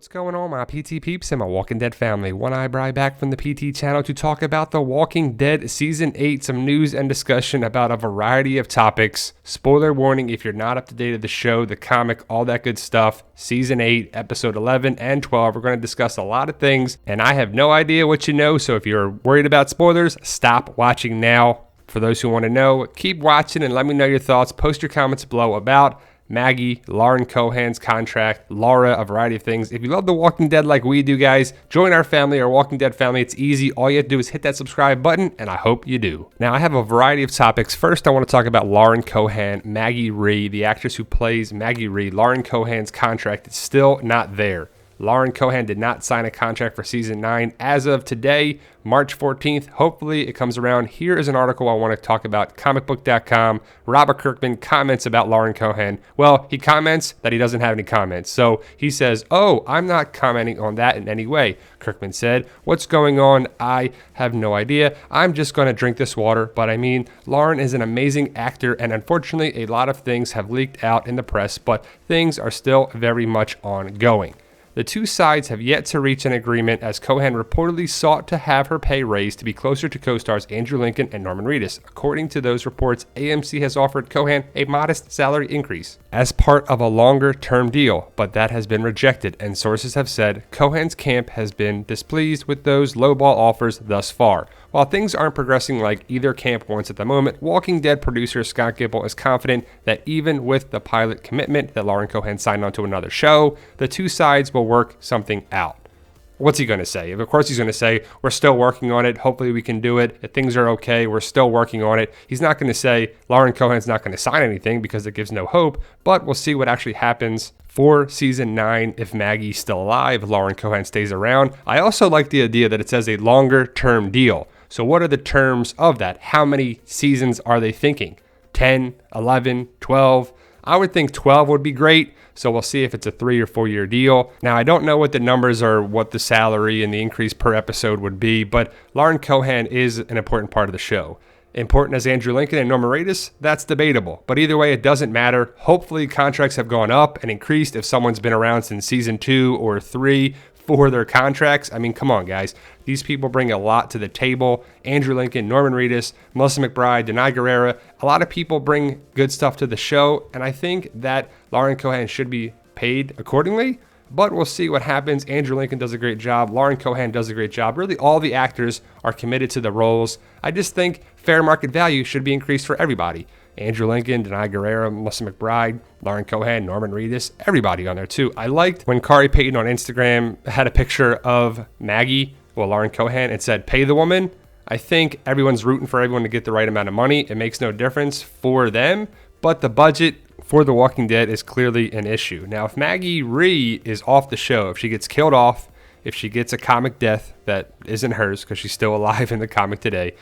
What's going on, my PT peeps and my Walking Dead family? One Eyebrow back from the PT channel to talk about The Walking Dead Season 8, some news and discussion about a variety of topics. Spoiler warning if you're not up to date of the show, the comic, all that good stuff. Season 8, Episode 11 and 12. We're going to discuss a lot of things, and I have no idea what you know, so if you're worried about spoilers, stop watching now. For those who want to know, keep watching and let me know your thoughts. Post your comments below about Maggie, Lauren Cohan's contract, Laura, a variety of things. If you love The Walking Dead like we do, guys, join our family, our Walking Dead family. It's easy. All you have to do is hit that subscribe button, and I hope you do. Now, I have a variety of topics. First, I want to talk about Lauren Cohan, Maggie Rhee, the actress who plays Maggie Rhee. Lauren Cohan's contract is still not there. Lauren Cohan did not sign a contract for Season 9 as of today, March 14th. Hopefully it comes around. Here is an article I want to talk about, comicbook.com. Robert Kirkman comments about Lauren Cohan. Well, he comments that he doesn't have any comments. So he says, "Oh, I'm not commenting on that in any way." Kirkman said, "What's going on? I have no idea. I'm just going to drink this water." But I mean, Lauren is an amazing actor, and unfortunately, a lot of things have leaked out in the press, but things are still very much ongoing. The two sides have yet to reach an agreement, as Cohan reportedly sought to have her pay raised to be closer to co-stars Andrew Lincoln and Norman Reedus. According to those reports, AMC has offered Cohan a modest salary increase as part of a longer-term deal, but that has been rejected, and sources have said Cohan's camp has been displeased with those lowball offers thus far. While things aren't progressing like either camp wants at the moment, Walking Dead producer Scott Gimple is confident that even with the pilot commitment that Lauren Cohan signed onto another show, the two sides will work something out. What's he going to say? Of course he's going to say, "We're still working on it. Hopefully we can do it. If things are okay, we're still working on it." He's not going to say Lauren Cohan's not going to sign anything because it gives no hope, but we'll see what actually happens for Season 9 if Maggie's still alive, if Lauren Cohan stays around. I also like the idea that it says a longer-term deal. So what are the terms of that? How many seasons are they thinking? 10, 11, 12? I would think 12 would be great. So we'll see if it's a 3 or 4 year deal. Now, I don't know what the numbers or what the salary and the increase per episode would be, but Lauren Cohan is an important part of the show. Important as Andrew Lincoln and Norman Reedus, that's debatable. But either way, it doesn't matter. Hopefully contracts have gone up and increased if someone's been around since Season 2 or 3 for their contracts. I mean, come on, guys. These people bring a lot to the table. Andrew Lincoln, Norman Reedus, Melissa McBride, Denai Guerrera. A lot of people bring good stuff to the show, and I think that Lauren Cohan should be paid accordingly. But we'll see what happens. Andrew Lincoln does a great job. Lauren Cohan does a great job. Really, all the actors are committed to the roles. I just think fair market value should be increased for everybody. Andrew Lincoln, Denai Guerrera, Melissa McBride, Lauren Cohan, Norman Reedus, everybody on there too. I liked when Kari Payton on Instagram had a picture of Maggie, Lauren Cohan, and said, "Pay the woman." I think everyone's rooting for everyone to get the right amount of money. It makes no difference for them, but the budget for The Walking Dead is clearly an issue. Now, if Maggie Rhee is off the show, if she gets killed off, if she gets a comic death that isn't hers because she's still alive in the comic today,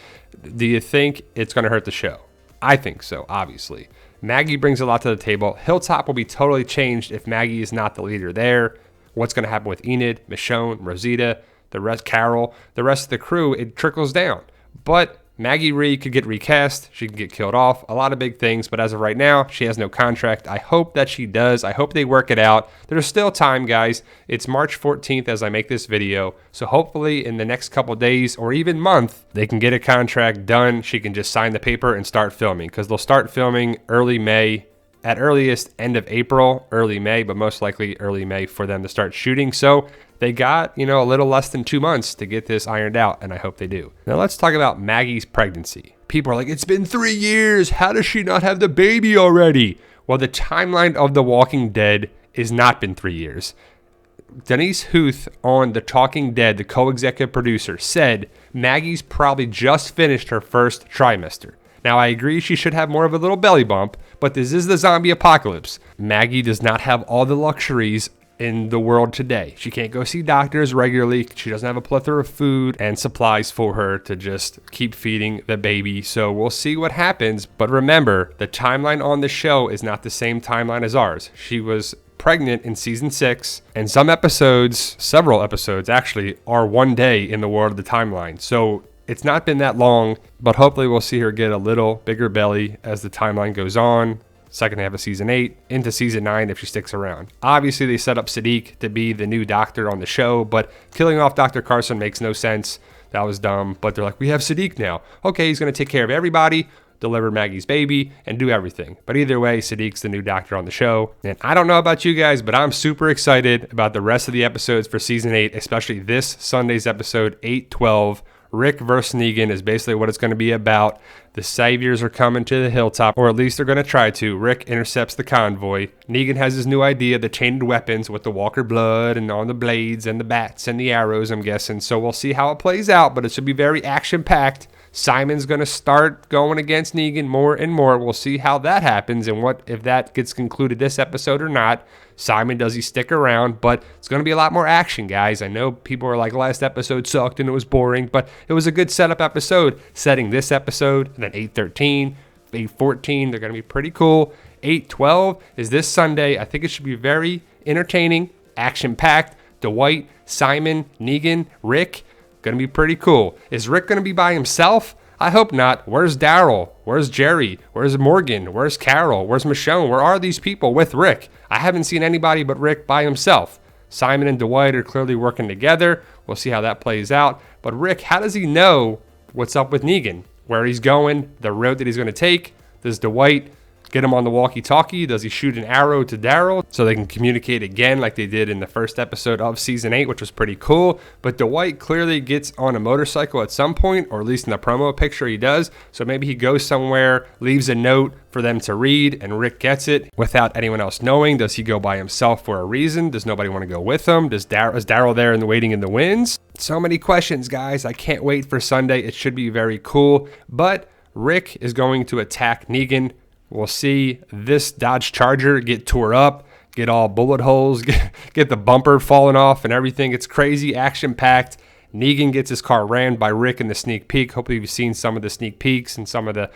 do you think it's going to hurt the show? I think so, obviously. Maggie brings a lot to the table. Hilltop will be totally changed if Maggie is not the leader there. What's going to happen with Enid, Michonne, Rosita, the rest, Carol, the rest of the crew, it trickles down. But Maggie Rhee could get recast. She can get killed off. A lot of big things, but as of right now, she has no contract. I hope that she does. I hope they work it out. There's still time, guys. It's March 14th as I make this video, so hopefully in the next couple days or even month, they can get a contract done. She can just sign the paper and start filming, because they'll start filming early May, at earliest end of April, early May, but most likely early May for them to start shooting. So they got, a little less than 2 months to get this ironed out, and I hope they do. Now let's talk about Maggie's pregnancy. People are like, "It's been 3 years. How does she not have the baby already?" Well, the timeline of The Walking Dead is not been 3 years. Denise Huth on The Talking Dead, the co-executive producer, said Maggie's probably just finished her first trimester. Now, I agree she should have more of a little belly bump, but this is the zombie apocalypse. Maggie does not have all the luxuries in the world today. She can't go see doctors regularly. She doesn't have a plethora of food and supplies for her to just keep feeding the baby. So we'll see what happens. But remember, the timeline on the show is not the same timeline as ours. She was pregnant in Season 6, and some episodes, several episodes actually, are 1 day in the world of the timeline. So it's not been that long, but hopefully we'll see her get a little bigger belly as the timeline goes on. second half of season 8, into season 9 if she sticks around. Obviously, they set up Sadiq to be the new doctor on the show, but killing off Dr. Carson makes no sense. That was dumb. But they're like, we have Sadiq now. Okay, he's going to take care of everybody, deliver Maggie's baby, and do everything. But either way, Sadiq's the new doctor on the show. And I don't know about you guys, but I'm super excited about the rest of the episodes for season 8, especially this Sunday's episode 8-12. Rick versus Negan is basically what it's going to be about. The Saviors are coming to the hilltop, or at least they're going to try to. Rick intercepts the convoy. Negan has his new idea, the chained weapons with the Walker blood and all the blades and the bats and the arrows, I'm guessing. So we'll see how it plays out, but it should be very action-packed. Simon's going to start going against Negan more and more. We'll see how that happens and what if that gets concluded this episode or not. Simon, does he stick around? But it's going to be a lot more action, guys. I know people are like, last episode sucked and it was boring, but it was a good setup episode, setting this episode. And then 8-13, 8-14, they're going to be pretty cool. 8-12 is this Sunday. I think it should be very entertaining, action-packed. Dwight, Simon, Negan, Rick. Going to be pretty cool. Is Rick going to be by himself? I hope not. Where's Daryl? Where's Jerry? Where's Morgan? Where's Carol? Where's Michonne? Where are these people with Rick? I haven't seen anybody but Rick by himself. Simon and Dwight are clearly working together. We'll see how that plays out. But Rick, how does he know what's up with Negan? Where he's going? The road that he's going to take? Does Dwight get him on the walkie-talkie? Does he shoot an arrow to Daryl so they can communicate again like they did in the first episode of season 8, which was pretty cool? But Dwight clearly gets on a motorcycle at some point, or at least in the promo picture he does. So maybe he goes somewhere, leaves a note for them to read, and Rick gets it without anyone else knowing. Does he go by himself for a reason? Does nobody want to go with him? Is Daryl there and waiting in the wings? So many questions, guys. I can't wait for Sunday. It should be very cool. But Rick is going to attack Negan. We'll see this Dodge Charger get tore up, get all bullet holes, get the bumper falling off and everything. It's crazy, action-packed. Negan gets his car ran by Rick in the sneak peek. Hopefully you've seen some of the sneak peeks and some of the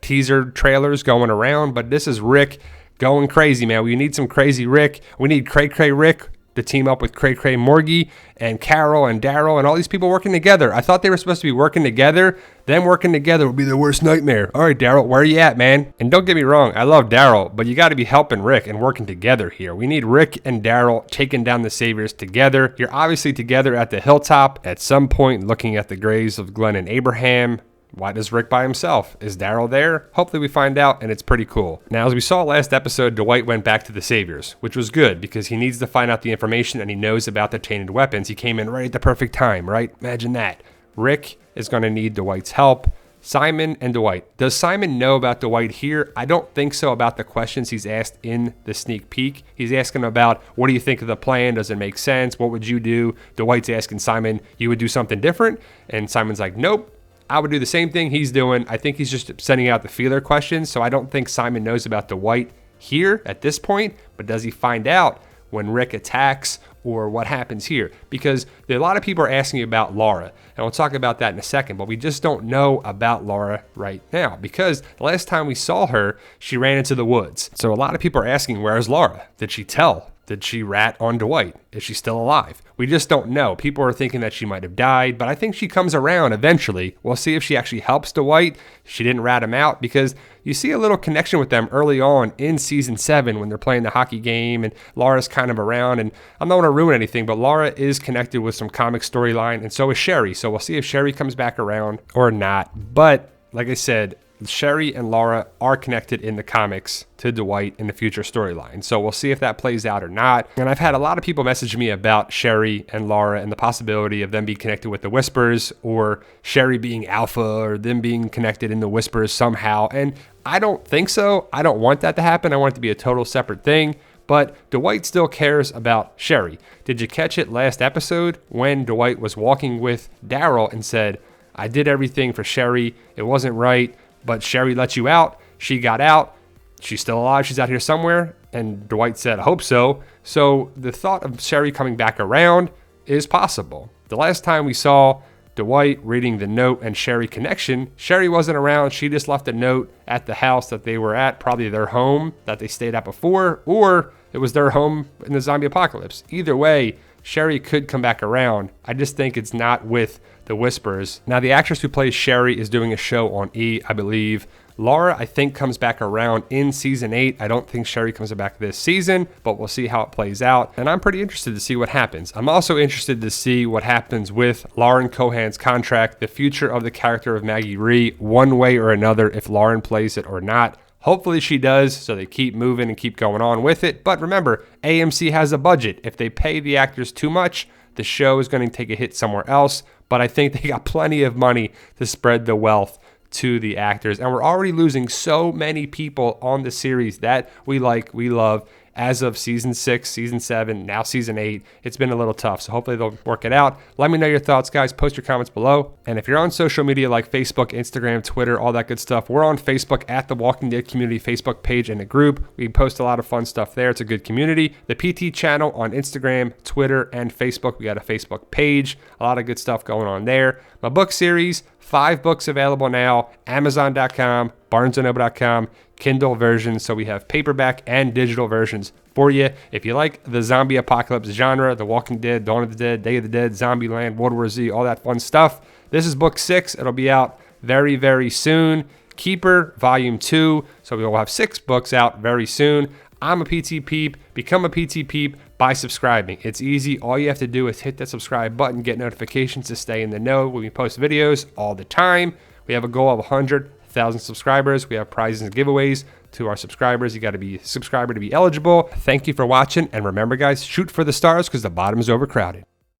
teaser trailers going around. But this is Rick going crazy, man. We need some crazy Rick. We need Cray Cray Rick to team up with Cray Cray Morgie and Carol and Daryl and all these people working together. I thought they were supposed to be working together. Them working together would be the worst nightmare. All right, Daryl, where are you at, man? And don't get me wrong, I love Daryl, but you got to be helping Rick and working together here. We need Rick and Daryl taking down the Saviors together. You're obviously together at the hilltop at some point, looking at the graves of Glenn and Abraham. Why does Rick by himself? Is Daryl there? Hopefully we find out, and it's pretty cool. Now, as we saw last episode, Dwight went back to the Saviors, which was good because he needs to find out the information and he knows about the chained weapons. He came in right at the perfect time, right? Imagine that. Rick is going to need Dwight's help. Simon and Dwight. Does Simon know about Dwight here? I don't think so about the questions he's asked in the sneak peek. He's asking about, what do you think of the plan? Does it make sense? What would you do? Dwight's asking Simon, you would do something different? And Simon's like, nope. I would do the same thing he's doing. I think he's just sending out the feeler questions. So I don't think Simon knows about Dwight here at this point. But does he find out when Rick attacks or what happens here? Because a lot of people are asking about Laura. And we'll talk about that in a second. But we just don't know about Laura right now. Because the last time we saw her, she ran into the woods. So a lot of people are asking, where's Laura? Did she tell? Did she rat on Dwight? Is she still alive? We just don't know. People are thinking that she might have died, but I think she comes around eventually. We'll see if she actually helps Dwight. She didn't rat him out because you see a little connection with them early on in season 7 when they're playing the hockey game and Laura's kind of around. And I'm not going to ruin anything, but Laura is connected with some comic storyline and so is Sherry. So we'll see if Sherry comes back around or not. But like I said, Sherry and Laura are connected in the comics to Dwight in the future storyline. So we'll see if that plays out or not. And I've had a lot of people message me about Sherry and Laura and the possibility of them being connected with the Whispers or Sherry being Alpha or them being connected in the Whispers somehow. And I don't think so. I don't want that to happen. I want it to be a total separate thing. But Dwight still cares about Sherry. Did you catch it last episode when Dwight was walking with Daryl and said, I did everything for Sherry. It wasn't right. But Sherry let you out. She got out. She's still alive. She's out here somewhere. And Dwight said, I hope so. So the thought of Sherry coming back around is possible. The last time we saw Dwight reading the note and Sherry connection, Sherry wasn't around. She just left a note at the house that they were at, probably their home that they stayed at before, or it was their home in the zombie apocalypse. Either way, Sherry could come back around. I just think it's not with The Whispers. Now, the actress who plays Sherry is doing a show on E, I believe. Laura, I think, comes back around in season 8. I don't think Sherry comes back this season, but we'll see how it plays out. And I'm pretty interested to see what happens. I'm also interested to see what happens with Lauren Cohan's contract, the future of the character of Maggie Rhee, one way or another, if Lauren plays it or not. Hopefully she does, so they keep moving and keep going on with it. But remember, AMC has a budget. If they pay the actors too much, the show is going to take a hit somewhere else. But I think they got plenty of money to spread the wealth to the actors. And we're already losing so many people on the series that we like, we love. As of season 6, season 7, now season 8, it's been a little tough. So hopefully they'll work it out. Let me know your thoughts, guys. Post your comments below. And if you're on social media like Facebook, Instagram, Twitter, all that good stuff, we're on Facebook at the Walking Dead Community Facebook page and a group. We post a lot of fun stuff there. It's a good community. The PT channel on Instagram, Twitter, and Facebook. We got a Facebook page. A lot of good stuff going on there. My book series, 5 books available now. Amazon.com, BarnesandNoble.com, Kindle versions. So we have paperback and digital versions for you. If you like the zombie apocalypse genre, The Walking Dead, Dawn of the Dead, Day of the Dead, Zombieland, World War Z, all that fun stuff, this is book 6. It'll be out very, very soon. Keeper, volume 2. So we will have 6 books out very soon. I'm a PT Peep. Become a PT Peep by subscribing. It's easy. All you have to do is hit that subscribe button, get notifications to stay in the know when we post videos all the time. We have a goal of 100,000 subscribers. We have prizes and giveaways to our subscribers. You got to be a subscriber to be eligible. Thank you for watching. And remember, guys, shoot for the stars because the bottom is overcrowded.